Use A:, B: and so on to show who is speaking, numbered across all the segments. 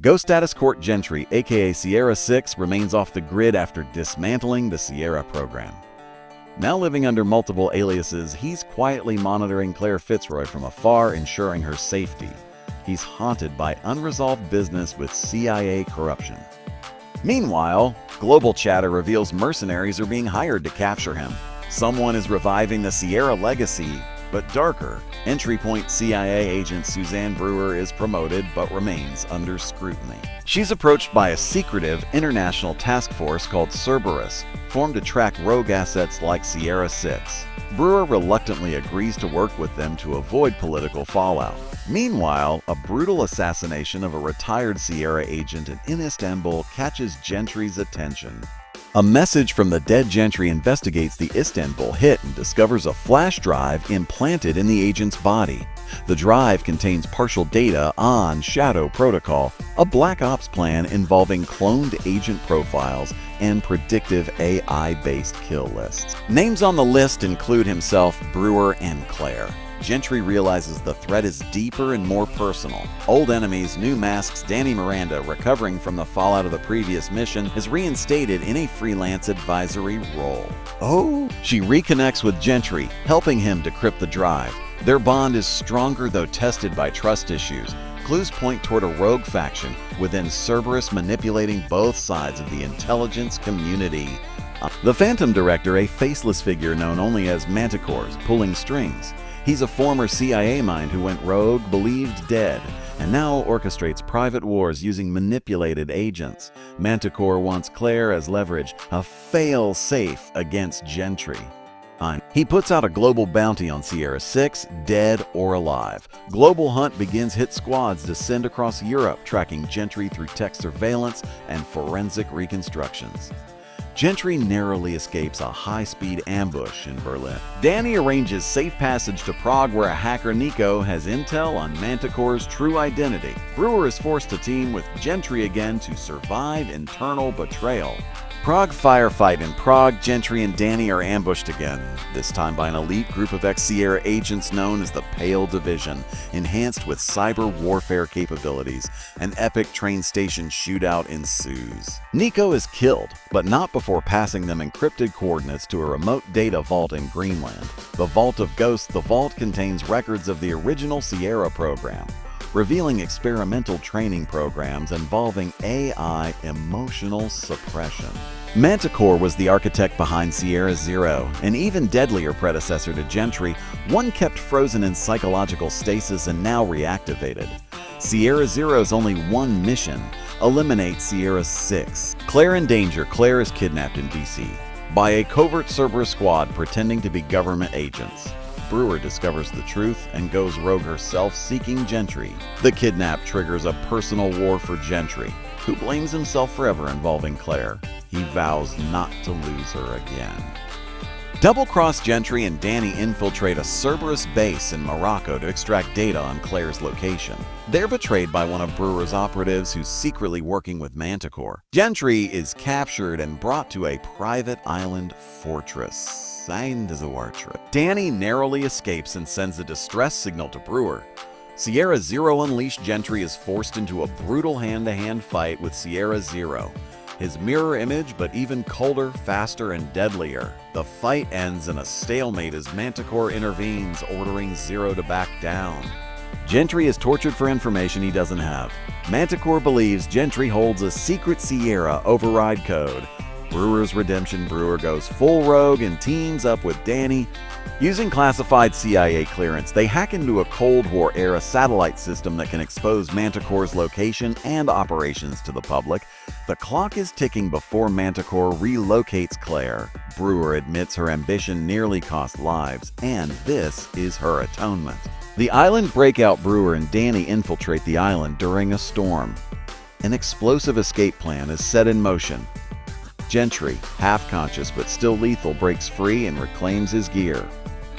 A: Ghost status Court Gentry, aka Sierra 6, remains off the grid after dismantling the Sierra program. Now living under multiple aliases, he's quietly monitoring Claire Fitzroy from afar, ensuring her safety. He's haunted by unresolved business with CIA corruption. Meanwhile, Global Chatter reveals mercenaries are being hired to capture him. Someone is reviving the Sierra legacy, but darker. Entry point CIA agent Suzanne Brewer is promoted but remains under scrutiny. She's approached by a secretive international task force called Cerberus, formed to track rogue assets like Sierra 6. Brewer reluctantly agrees to work with them to avoid political fallout. Meanwhile, a brutal assassination of a retired Sierra agent in Istanbul catches Gentry's attention. A message from the dead Gentry investigates the Istanbul hit and discovers a flash drive implanted in the agent's body. The drive contains partial data on Shadow Protocol, a Black Ops plan involving cloned agent profiles and predictive AI-based kill lists. Names on the list include himself, Brewer, and Claire. Gentry realizes the threat is deeper and more personal. Old enemies, new masks. Danny Miranda, recovering from the fallout of the previous mission, is reinstated in a freelance advisory role. She reconnects with Gentry, helping him decrypt the drive. Their bond is stronger though tested by trust issues. Clues point toward a rogue faction within Cerberus manipulating both sides of the intelligence community. The Phantom Director, a faceless figure known only as Manticores, pulling strings. He's a former CIA mind who went rogue, believed dead, and now orchestrates private wars using manipulated agents. Manticore wants Claire as leverage, a fail-safe against Gentry. He puts out a global bounty on Sierra 6, dead or alive. Global Hunt begins hit squads descend across Europe, tracking Gentry through tech surveillance and forensic reconstructions. Gentry narrowly escapes a high-speed ambush in Berlin. Danny arranges safe passage to Prague where a hacker Nico has intel on Manticore's true identity. Brewer is forced to team with Gentry again to survive internal betrayal. Prague firefight. In Prague, Gentry and Danny are ambushed again, this time by an elite group of ex-Sierra agents known as the Pale Division, enhanced with cyber warfare capabilities. An epic train station shootout ensues. Nico is killed, but not before passing them encrypted coordinates to a remote data vault in Greenland. The Vault of Ghosts. The vault contains records of the original Sierra program, revealing experimental training programs involving AI emotional suppression. Manticore was the architect behind Sierra 0, an even deadlier predecessor to Gentry, one kept frozen in psychological stasis and now reactivated. Sierra 0's only one mission: eliminate Sierra 6. Claire in danger. Claire is kidnapped in DC by a covert Cerberus squad pretending to be government agents. Brewer discovers the truth and goes rogue herself, seeking Gentry. The kidnap triggers a personal war for Gentry, who blames himself forever involving Claire. He vows not to lose her again. Double-cross Gentry and Danny infiltrate a Cerberus base in Morocco to extract data on Claire's location. They're betrayed by one of Brewer's operatives who's secretly working with Manticore. Gentry is captured and brought to a private island fortress. Danny narrowly escapes and sends a distress signal to Brewer. Sierra 0 unleashed. Gentry is forced into a brutal hand-to-hand fight with Sierra 0. His mirror image, but even colder, faster, and deadlier. The fight ends in a stalemate as Manticore intervenes, ordering 0 to back down. Gentry is tortured for information he doesn't have. Manticore believes Gentry holds a secret Sierra override code. Brewer's redemption. Brewer goes full rogue and teams up with Danny. Using classified CIA clearance, they hack into a Cold War-era satellite system that can expose Manticore's location and operations to the public. The clock is ticking before Manticore relocates Claire. Brewer admits her ambition nearly cost lives, and this is her atonement. The island breakout. Brewer and Danny infiltrate the island during a storm. An explosive escape plan is set in motion. Gentry, half-conscious but still lethal, breaks free and reclaims his gear.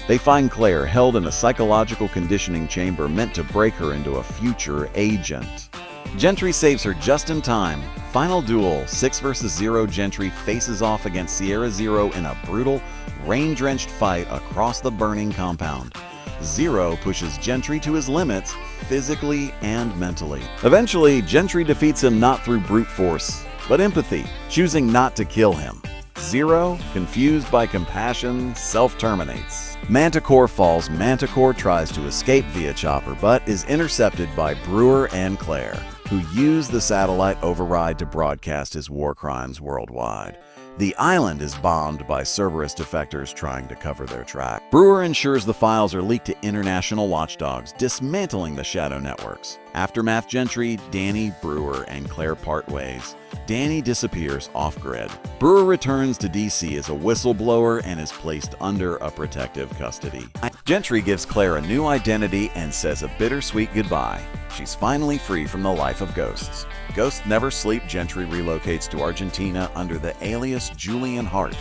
A: They find Claire held in a psychological conditioning chamber meant to break her into a future agent. Gentry saves her just in time. Final duel, 6 vs 0. Gentry faces off against Sierra 0 in a brutal, rain-drenched fight across the burning compound. Zero pushes Gentry to his limits, physically and mentally. Eventually, Gentry defeats him not through brute force, but empathy, choosing not to kill him. Zero, confused by compassion, self-terminates. Manticore falls. Manticore tries to escape via chopper, but is intercepted by Brewer and Claire, who use the satellite override to broadcast his war crimes worldwide. The island is bombed by Cerberus defectors trying to cover their track. Brewer ensures the files are leaked to international watchdogs, dismantling the shadow networks. Aftermath Gentry, Danny, Brewer, and Claire part ways. Danny disappears off-grid. Brewer returns to DC as a whistleblower and is placed under a protective custody. Gentry gives Claire a new identity and says a bittersweet goodbye. She's finally free from the life of ghosts. Ghosts never sleep. Gentry relocates to Argentina under the alias Julian Hart.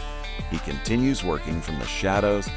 A: He continues working from the shadows,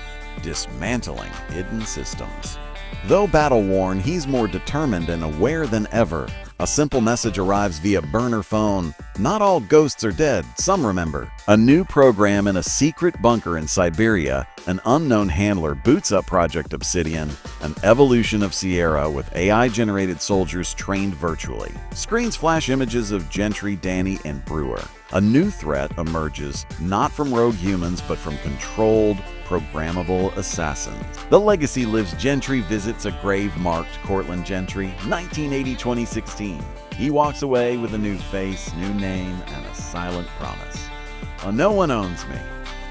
A: dismantling hidden systems. Though battle-worn, he's more determined and aware than ever. A simple message arrives via burner phone. Not all ghosts are dead, some remember. A new program in a secret bunker in Siberia. An unknown handler boots up Project Obsidian. An evolution of Sierra with AI-generated soldiers trained virtually. Screens flash images of Gentry, Danny, and Brewer. A new threat emerges, not from rogue humans, but from controlled, programmable assassins. The legacy lives. Gentry visits a grave marked Cortland Gentry, 1980-2016. He walks away with a new face, new name, and a silent promise. No one owns me.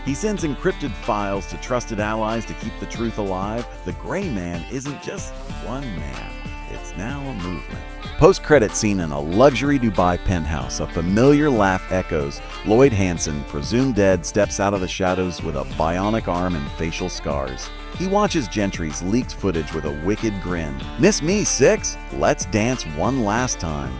A: He sends encrypted files to trusted allies to keep the truth alive. The Gray Man isn't just one man. It's now a movement. Post-credit scene in a luxury Dubai penthouse. A familiar laugh echoes. Lloyd Hansen, presumed dead, steps out of the shadows with a bionic arm and facial scars. He watches Gentry's leaked footage with a wicked grin. Miss me, Six? Let's dance one last time.